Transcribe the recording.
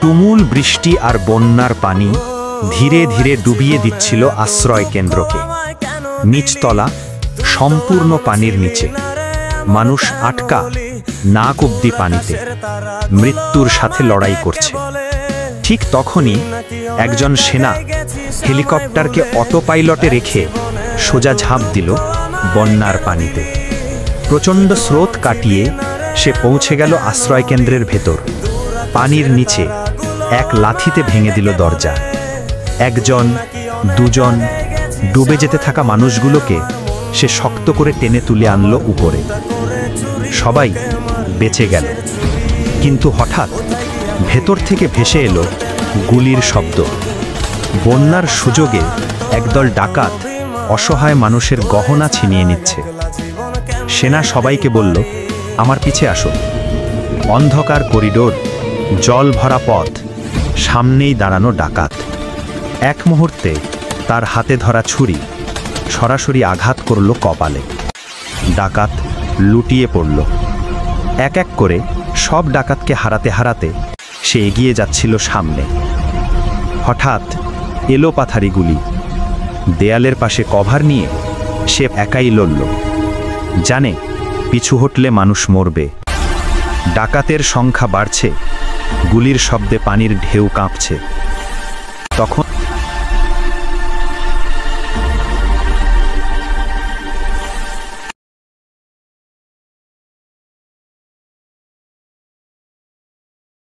তুমুল বৃষ্টি আর বন্যার পানি ধীরে ধীরে ডুবিয়ে দিচ্ছিল আশ্রয় কেন্দ্রকে। নিচতলা সম্পূর্ণ পানির নিচে, মানুষ আটকা নাক অব্দি পানিতে, মৃত্যুর সাথে লড়াই করছে। ঠিক তখনই একজন সেনা হেলিকপ্টারকে অটো পাইলটে রেখে সোজা ঝাঁপ দিল বন্যার পানিতে। প্রচণ্ড স্রোত কাটিয়ে সে পৌঁছে গেল আশ্রয় কেন্দ্রের ভেতর। পানির নিচে এক লাথিতে ভেঙে দিল দরজা। একজন, দুজন, ডুবে যেতে থাকা মানুষগুলোকে সে শক্ত করে টেনে তুলে আনলো উপরে। সবাই বেঁচে গেল, কিন্তু হঠাৎ ভেতর থেকে ভেসে এলো গুলির শব্দ। বন্যার সুযোগে একদল ডাকাত অসহায় মানুষের গহনা ছিনিয়ে নিচ্ছে। সেনা সবাইকে বলল, আমার পিছে আসো। অন্ধকার করিডোর, জল ভরা পথ, সামনেই দাঁড়ানো ডাকাত। এক মুহূর্তে তার হাতে ধরা ছুরি সরাসরি আঘাত করল কপালে। ডাকাত লুটিয়ে পড়ল। এক এক করে সব ডাকাতকে হারাতে হারাতে সে এগিয়ে যাচ্ছিল সামনে। হঠাৎ এলো পাথারি গুলি। দেয়ালের পাশে কভার নিয়ে সে একাই লড়ল। জানে পিছু হটলে মানুষ মরবে। ডাকাতের সংখ্যা বাড়ছে, গুলির শব্দে পানির ঢেউ কাঁপছে। তখন